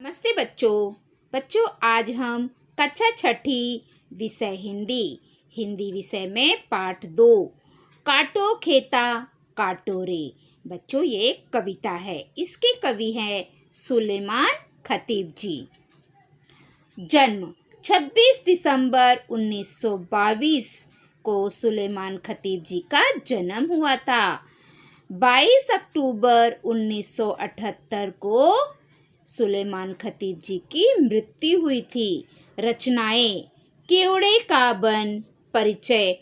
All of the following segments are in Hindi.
नमस्ते बच्चों आज हम कक्षा छठी विषय हिंदी विषय में पाठ 2 काटो खेता काटो रे। बच्चों ये एक कविता है। इसके कवि हैं सुलेमान खतीब जी। जन्म 26 दिसंबर 1922 को सुलेमान खतीब जी का जन्म हुआ था। 22 अक्टूबर 1978 को सुलेमान खतीब जी की मृत्यु हुई थी। रचनाएं केवड़े का बन परिचय।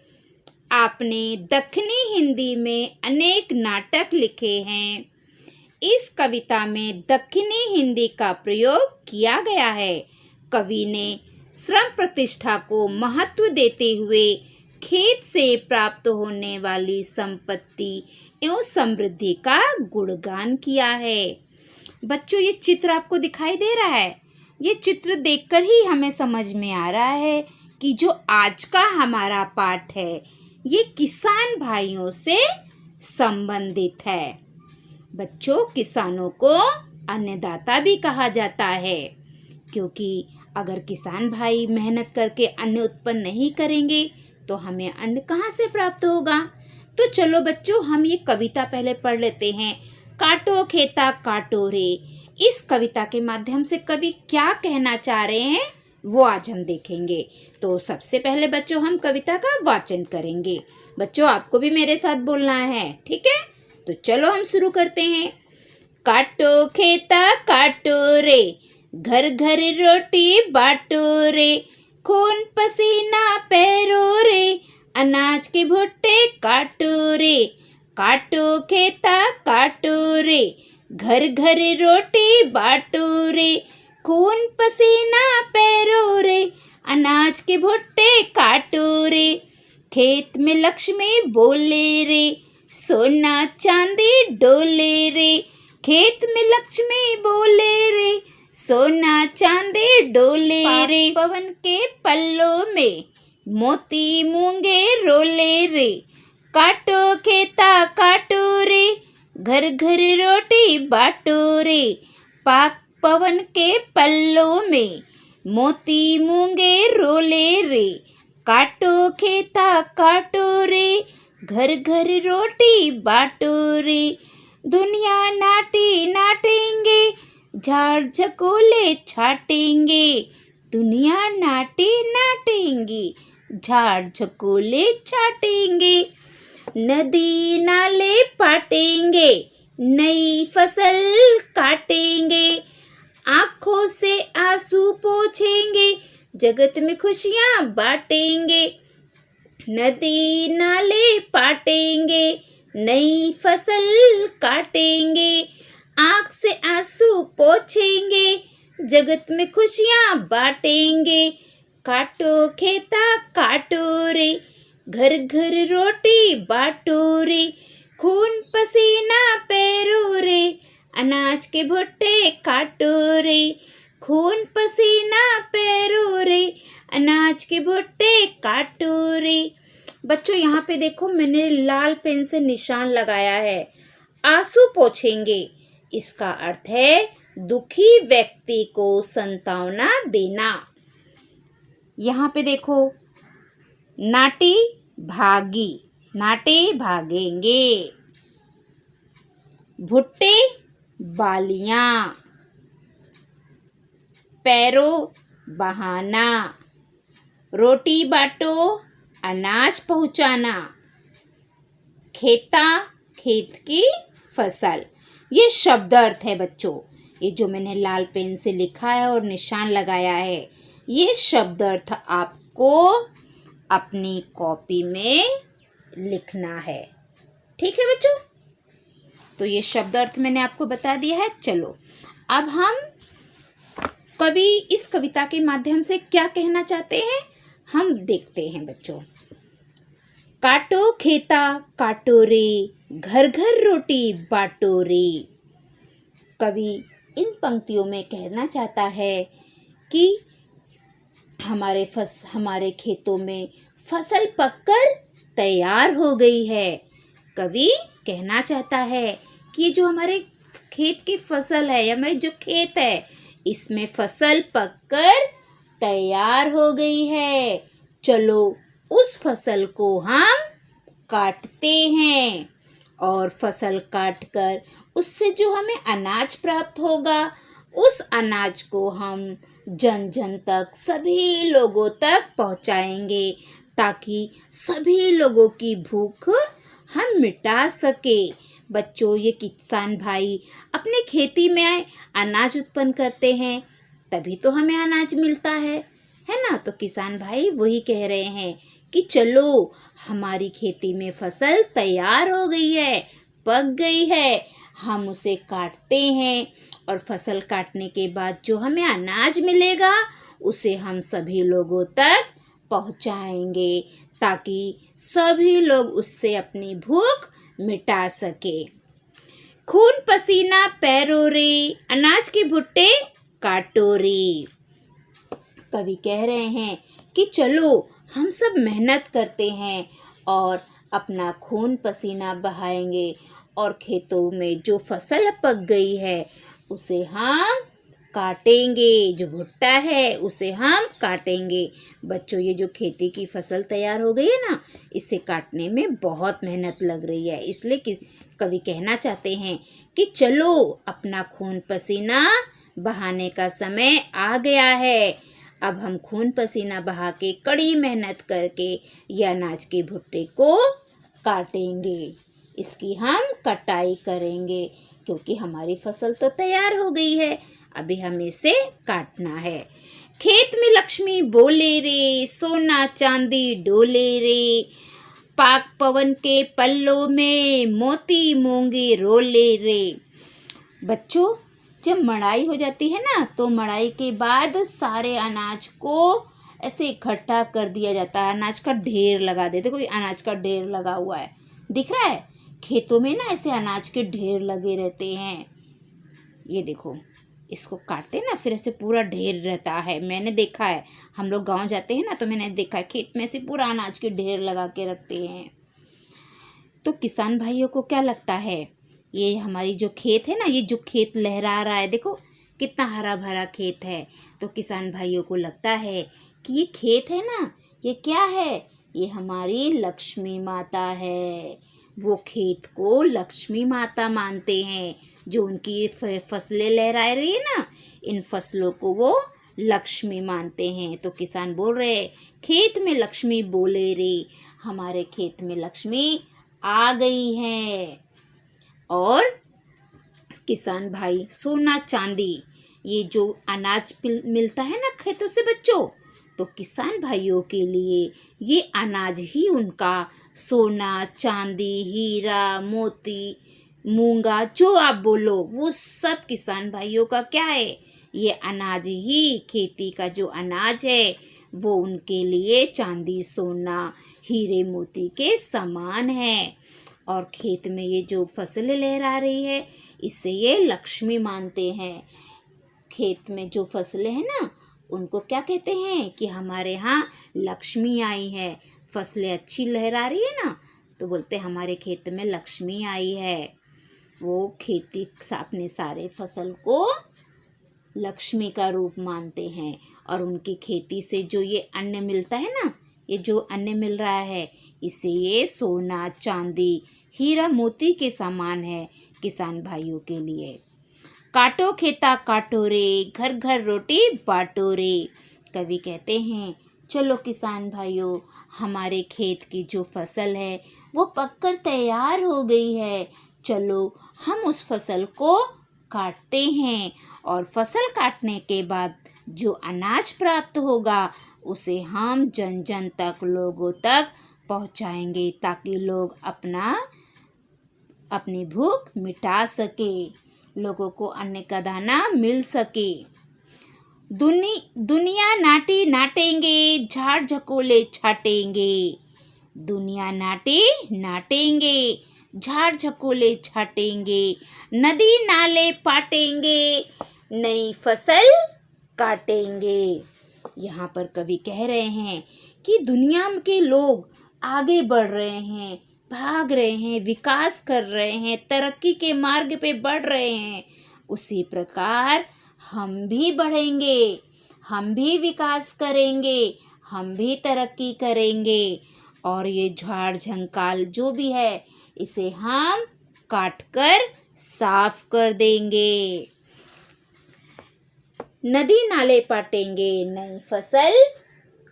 आपने दक्षिणी हिंदी में अनेक नाटक लिखे हैं। इस कविता में दक्षिणी हिंदी का प्रयोग किया गया है। कवि ने श्रम प्रतिष्ठा को महत्व देते हुए खेत से प्राप्त होने वाली संपत्ति एवं समृद्धि का गुणगान किया है। बच्चों ये चित्र आपको दिखाई दे रहा है। ये चित्र देखकर ही हमें समझ में आ रहा है कि जो आज का हमारा पाठ है ये किसान भाइयों से संबंधित है। बच्चों किसानों को अन्नदाता भी कहा जाता है, क्योंकि अगर किसान भाई मेहनत करके अन्न उत्पन्न नहीं करेंगे तो हमें अन्न कहाँ से प्राप्त होगा। तो चलो बच्चों हम ये कविता पहले पढ़ लेते हैं। काटो खेता काटो रे। इस कविता के माध्यम से कवि क्या कहना चाह रहे हैं वो आज हम देखेंगे। तो सबसे पहले बच्चों हम कविता का वाचन करेंगे। बच्चों आपको भी मेरे साथ बोलना है, ठीक है? तो चलो हम शुरू करते हैं। काटो खेता काटो रे, घर घर रोटी बाटो रे, खून पसीना पैरो रे, अनाज के भुट्टे काटो रे। काटो खेता काटो रे, घर घर रोटी बाटो रे, खून पसीना पैरो रे, अनाज के भुट्टे काटो रे। खेत में लक्ष्मी बोले रे, सोना चांदी डोले रे। खेत में लक्ष्मी बोले रे, सोना चांदी डोले रे। पवन के पल्लों में मोती मूंगे रोले रे। काटो खेता काटो रे, घर घर रोटी बाटो रे। पाक पवन के पल्लों में मोती मूंगे रोले रे। काटो खेता काटो रे, घर घर रोटी बाटो रे। दुनिया नाटी नाटेंगे, झाड़ झकोले छाटेंगे। दुनिया नाटी नाटेंगे, झाड़ झकोले छाटेंगे। नदी नाले पाटेंगे, नई फसल काटेंगे। आँखों से आंसू पोंछेंगे, जगत में खुशियाँ बांटेंगे। नदी नाले पाटेंगे, नई फसल काटेंगे। आँख से आंसू पोंछेंगे, जगत में खुशियाँ बांटेंगे। काटो खेता काटो रे, घर घर रोटी बाटो रे। खून पसीना पैरो रे, अनाज के भुट्टे काटो रे। खून पसीना पैरो रे, अनाज के भुट्टे काटो रे। बच्चों यहाँ पे देखो मैंने लाल पेन से निशान लगाया है। आंसू पोंछेंगे, इसका अर्थ है दुखी व्यक्ति को सांत्वना देना। यहाँ पे देखो नाटी भागी, नाटे भागेंगे। भुट्टे बालियां, पैरो बहाना। रोटी बाटो अनाज पहुंचाना। खेता खेत की फसल। ये शब्द अर्थ है बच्चों। ये जो मैंने लाल पेन से लिखा है और निशान लगाया है ये शब्द अर्थ आपको अपनी कॉपी में लिखना है, ठीक है बच्चों? तो ये शब्द अर्थ मैंने आपको बता दिया है। चलो अब हम कवि इस कविता के माध्यम से क्या कहना चाहते हैं हम देखते हैं बच्चों। काटो खेता काटो रे, घर घर रोटी बाटो रे। कवि इन पंक्तियों में कहना चाहता है कि हमारे खेतों में फसल पककर तैयार हो गई है। कवि कहना चाहता है कि ये जो हमारे खेत की फसल है, हमारे जो खेत है इसमें फसल पककर तैयार हो गई है। चलो उस फसल को हम काटते हैं और फसल काटकर उससे जो हमें अनाज प्राप्त होगा, उस अनाज को हम जन जन तक, सभी लोगों तक पहुंचाएंगे ताकि सभी लोगों की भूख हम मिटा सके। बच्चों, ये किसान भाई अपने खेती में अनाज उत्पन्न करते हैं, तभी तो हमें अनाज मिलता है ना। तो किसान भाई वही कह रहे हैं कि चलो हमारी खेती में फसल तैयार हो गई है, पक गई है, हम उसे काटते हैं और फसल काटने के बाद जो हमें अनाज मिलेगा उसे हम सभी लोगों तक पहुंचाएंगे ताकि सभी लोग उससे अपनी भूख मिटा सके। खून पसीना पैरों रे, अनाज के भुट्टे काटो रे। कवि कह रहे हैं कि चलो हम सब मेहनत करते हैं और अपना खून पसीना बहाएंगे और खेतों में जो फसल पक गई है उसे हम काटेंगे, जो भुट्टा है उसे हम काटेंगे। बच्चों, ये जो खेती की फसल तैयार हो गई है ना, इसे काटने में बहुत मेहनत लग रही है, इसलिए कि कवि कहना चाहते हैं कि चलो अपना खून पसीना बहाने का समय आ गया है। अब हम खून पसीना बहा के कड़ी मेहनत करके ये अनाज के भुट्टे को काटेंगे, इसकी हम कटाई करेंगे क्योंकि हमारी फसल तो तैयार हो गई है, अभी हमें इसे काटना है। खेत में लक्ष्मी बोले रे, सोना चांदी डोले रे, पाक पवन के पल्लों में मोती मूंगे रोले रे। बच्चों, जब मड़ाई हो जाती है ना, तो मड़ाई के बाद सारे अनाज को ऐसे इकट्ठा कर दिया जाता है, अनाज का ढेर लगा देते। कोई अनाज का ढेर लगा हुआ है, दिख रहा है? खेतों में ना ऐसे अनाज के ढेर लगे रहते हैं। ये देखो, इसको काटते ना फिर ऐसे पूरा ढेर रहता है, मैंने देखा है। हम लोग गांव जाते हैं ना तो मैंने देखा है खेत में से पूरा अनाज के ढेर लगा के रखते हैं। तो किसान भाइयों को क्या लगता है, ये हमारी जो खेत है ना, ये जो खेत लहरा रहा है, देखो कितना हरा भरा खेत है। तो किसान भाइयों को लगता है कि ये खेत है ना, ये क्या है, ये हमारी लक्ष्मी माता है। वो खेत को लक्ष्मी माता मानते हैं, जो उनकी फसलें लहरा रही है ना, इन फसलों को वो लक्ष्मी मानते हैं। तो किसान बोल रहे हैं, खेत में लक्ष्मी बोले रे, हमारे खेत में लक्ष्मी आ गई है। और किसान भाई सोना चांदी, ये जो अनाज मिलता है ना खेतों से बच्चों, तो किसान भाइयों के लिए ये अनाज ही उनका सोना चांदी हीरा मोती मूंगा जो आप बोलो, वो सब किसान भाइयों का क्या है, ये अनाज ही, खेती का जो अनाज है वो उनके लिए चांदी सोना हीरे मोती के समान है। और खेत में ये जो फसलें लहरा रही है, इसे ये लक्ष्मी मानते हैं। खेत में जो फसलें हैं ना, उनको क्या कहते हैं कि हमारे यहाँ लक्ष्मी आई है। फसलें अच्छी लहरा रही है ना, तो बोलते हैं हमारे खेत में लक्ष्मी आई है। वो खेती अपने सारे फसल को लक्ष्मी का रूप मानते हैं। और उनकी खेती से जो ये अन्न मिलता है ना, ये जो अन्न मिल रहा है, इसे ये सोना चांदी हीरा मोती के समान है किसान भाइयों के लिए। काटो खेता काटो रे, घर घर रोटी बाटो रे। कवि कहते हैं, चलो किसान भाइयों, हमारे खेत की जो फसल है वो पककर तैयार हो गई है, चलो हम उस फसल को काटते हैं और फसल काटने के बाद जो अनाज प्राप्त होगा उसे हम जन जन तक, लोगों तक पहुंचाएंगे ताकि लोग अपनी भूख मिटा सके, लोगों को अन्न का दाना मिल सके। दुनिया नाटी नाटेंगे, झाड़ झकोले छाटेंगे। दुनिया नाटे नाटेंगे, झाड़ झकोले छाटेंगे, नदी नाले पाटेंगे, नई फसल काटेंगे। यहाँ पर कवि कह रहे हैं कि दुनिया के लोग आगे बढ़ रहे हैं, भाग रहे हैं, विकास कर रहे हैं, तरक्की के मार्ग पे बढ़ रहे हैं। उसी प्रकार हम भी बढ़ेंगे, हम भी विकास करेंगे, हम भी तरक्की करेंगे और ये झाड़ झंकाल जो भी है इसे हम काट कर साफ कर देंगे। नदी नाले पाटेंगे, नई फसल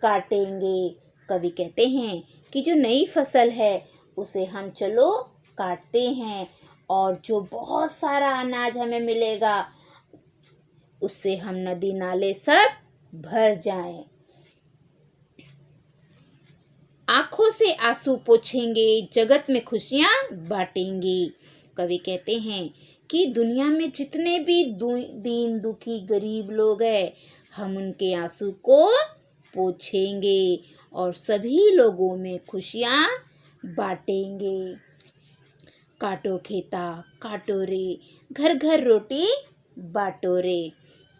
काटेंगे। कवि कहते हैं कि जो नई फसल है उसे हम चलो काटते हैं और जो बहुत सारा अनाज हमें मिलेगा उससे हम नदी नाले सब भर जाएं। आंखों से आंसू पोंछेंगे, जगत में खुशियां बांटेंगे। कवि कहते हैं कि दुनिया में जितने भी दीन दुखी गरीब लोग हैं हम उनके आंसू को पोंछेंगे और सभी लोगों में खुशियां बांटेंगे। काटो खेता काटो रे, घर घर रोटी बांटो रे।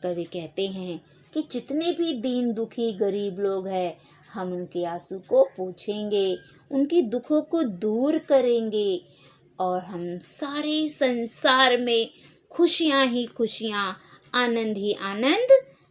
कवि कहते हैं कि जितने भी दीन दुखी गरीब लोग हैं हम उनके आंसू को पोंछेंगे, उनके दुखों को दूर करेंगे और हम सारे संसार में खुशियां ही खुशियां, आनंद ही आनंद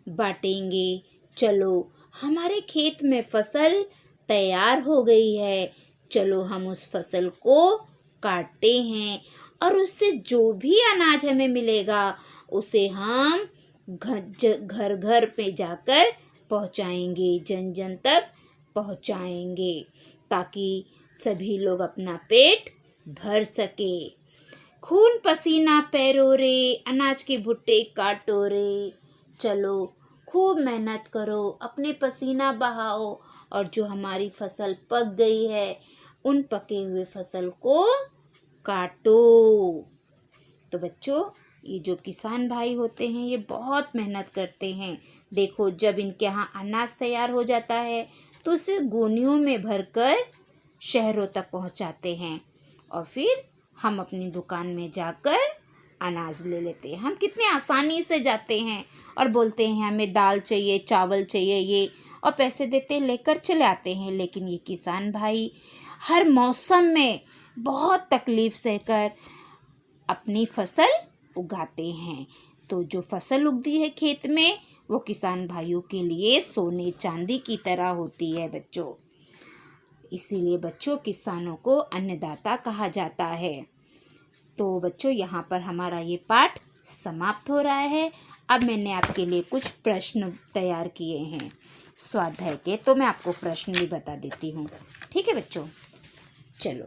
बांटेंगे। चलो हमारे खेत में फसल तैयार हो गई है, चलो हम उस फसल को काटते हैं और उससे जो भी अनाज हमें मिलेगा उसे हम घर घर पे जाकर पहुंचाएंगे, जन जन तक पहुंचाएंगे ताकि सभी लोग अपना पेट भर सके। खून पसीना पैरो रे, अनाज के भुट्टे काटो रे। चलो खूब मेहनत करो, अपने पसीना बहाओ और जो हमारी फसल पक गई है उन पके हुए फसल को काटो। तो बच्चों ये जो किसान भाई होते हैं ये बहुत मेहनत करते हैं। देखो जब इनके यहाँ अनाज तैयार हो जाता है तो उसे गोनियों में भरकर शहरों तक पहुँचाते हैं और फिर हम अपनी दुकान में जाकर अनाज ले लेते हैं। हम कितने आसानी से जाते हैं और बोलते हैं हमें दाल चाहिए, चावल चाहिए ये, और पैसे देते लेकर चले आते हैं। लेकिन ये किसान भाई हर मौसम में बहुत तकलीफ सहकर अपनी फसल उगाते हैं। तो जो फसल उगती है खेत में वो किसान भाइयों के लिए सोने चांदी की तरह होती है बच्चों। इसीलिए बच्चों किसानों को अन्नदाता कहा जाता है। तो बच्चों यहाँ पर हमारा ये पाठ समाप्त हो रहा है। अब मैंने आपके लिए कुछ प्रश्न तैयार किए हैं स्वाध्याय के, तो मैं आपको प्रश्न भी बता देती हूँ। ठीक है बच्चों, चलो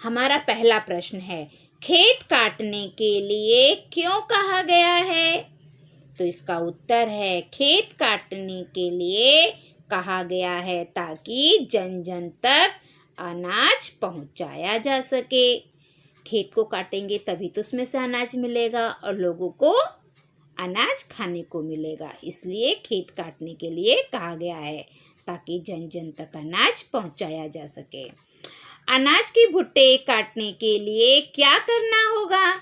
हमारा पहला प्रश्न है, खेत काटने के लिए क्यों कहा गया है? तो इसका उत्तर है खेत काटने के लिए कहा गया है ताकि जन जन तक अनाज पहुंचाया जा सके। खेत को काटेंगे तभी तो उसमें से अनाज मिलेगा और लोगों को अनाज खाने को मिलेगा। इसलिए खेत काटने के लिए कहा गया है ताकि जन जन तक अनाज पहुंचाया जा सके। अनाज के भुट्टे काटने के लिए क्या करना होगा?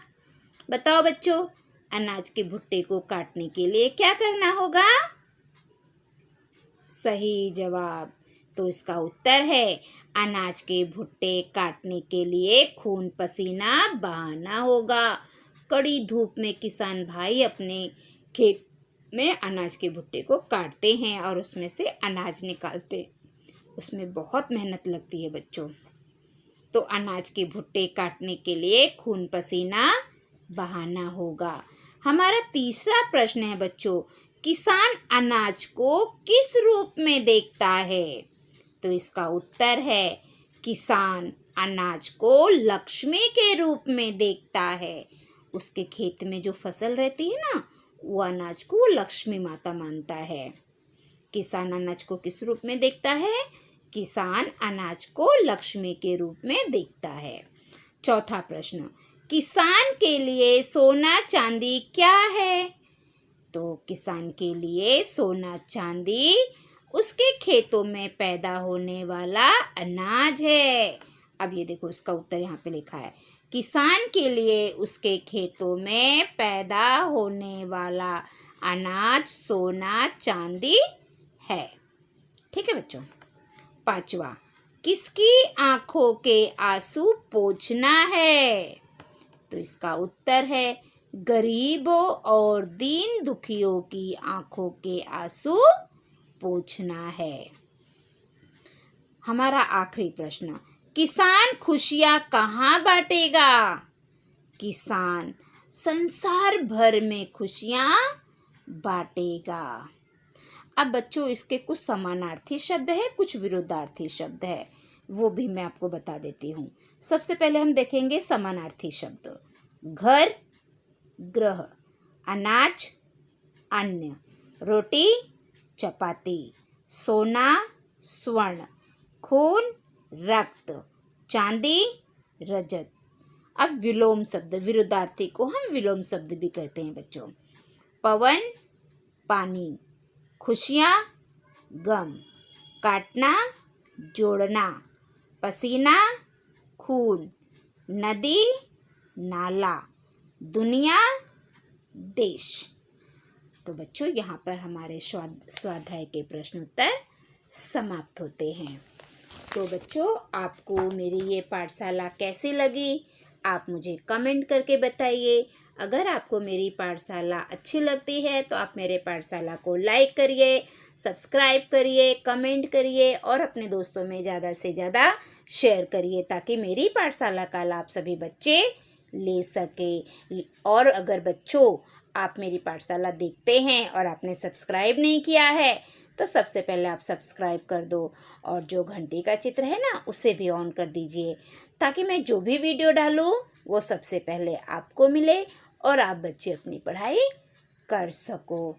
बताओ बच्चों, अनाज के भुट्टे को काटने के लिए क्या करना होगा? सही जवाब। तो इसका उत्तर है अनाज के भुट्टे काटने के लिए खून पसीना बहाना होगा। कड़ी धूप में किसान भाई अपने खेत में अनाज के भुट्टे को काटते हैं और उसमें से अनाज निकालते। उसमें बहुत मेहनत लगती है बच्चों। तो अनाज के भुट्टे काटने के लिए खून पसीना बहाना होगा। हमारा तीसरा प्रश्न है बच्चों, किसान अनाज को किस रूप में देखता है? तो इसका उत्तर है किसान अनाज को लक्ष्मी के रूप में देखता है। उसके खेत में जो फसल रहती है ना, वो अनाज को वो लक्ष्मी माता मानता है। किसान अनाज को किस रूप में देखता है? किसान अनाज को लक्ष्मी के रूप में देखता है। चौथा प्रश्न, किसान के लिए सोना चांदी क्या है? तो किसान के लिए सोना चांदी उसके खेतों में पैदा होने वाला अनाज है। अब ये देखो उसका उत्तर यहाँ पे लिखा है, किसान के लिए उसके खेतों में पैदा होने वाला अनाज सोना चांदी है। ठीक है बच्चों। पांचवा, किसकी आंखों के आंसू पोंछना है? तो इसका उत्तर है गरीबों और दीन दुखियों की आंखों के आंसू पोंछना है। हमारा आखिरी प्रश्न, किसान खुशियां कहाँ बांटेगा? किसान संसार भर में खुशियां बांटेगा। अब बच्चों इसके कुछ समानार्थी शब्द है, कुछ विरोधार्थी शब्द है, वो भी मैं आपको बता देती हूँ। सबसे पहले हम देखेंगे समानार्थी शब्द। घर, ग्रह, अनाज, अन्न, रोटी, चपाती, सोना, स्वर्ण, खून, रक्त, चांदी, रजत। अब विलोम शब्द, विरुद्धार्थी को हम विलोम शब्द भी कहते हैं बच्चों। पवन, पानी, खुशियाँ, गम, काटना, जोड़ना, पसीना, खून, नदी, नाला, दुनिया, देश। तो बच्चों यहाँ पर हमारे स्वाध्याय के प्रश्न उत्तर समाप्त होते हैं। तो बच्चों आपको मेरी ये पाठशाला कैसी लगी आप मुझे कमेंट करके बताइए। अगर आपको मेरी पाठशाला अच्छी लगती है तो आप मेरे पाठशाला को लाइक करिए, सब्सक्राइब करिए, कमेंट करिए और अपने दोस्तों में ज़्यादा से ज़्यादा शेयर करिए ताकि मेरी पाठशाला का लाभ सभी बच्चे ले सके। और अगर बच्चों आप मेरी पाठशाला देखते हैं और आपने सब्सक्राइब नहीं किया है तो सबसे पहले आप सब्सक्राइब कर दो और जो घंटी का चित्र है ना उसे भी ऑन कर दीजिए ताकि मैं जो भी वीडियो डालूँ वो सबसे पहले आपको मिले और आप बच्चे अपनी पढ़ाई कर सको,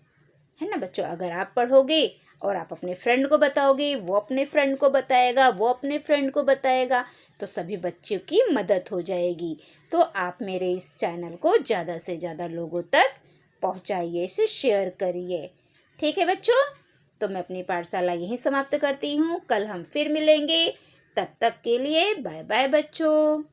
है ना बच्चों। अगर आप पढ़ोगे और आप अपने फ्रेंड को बताओगे, वो अपने फ्रेंड को बताएगा, वो अपने फ्रेंड को बताएगा, तो सभी बच्चों की मदद हो जाएगी। तो आप मेरे इस चैनल को ज़्यादा से ज़्यादा लोगों तक पहुंचाइए, इसे शेयर करिए। ठीक है बच्चों, तो मैं अपनी पाठशाला यहीं समाप्त करती हूँ। कल हम फिर मिलेंगे, तब तक के लिए बाय बाय बच्चों।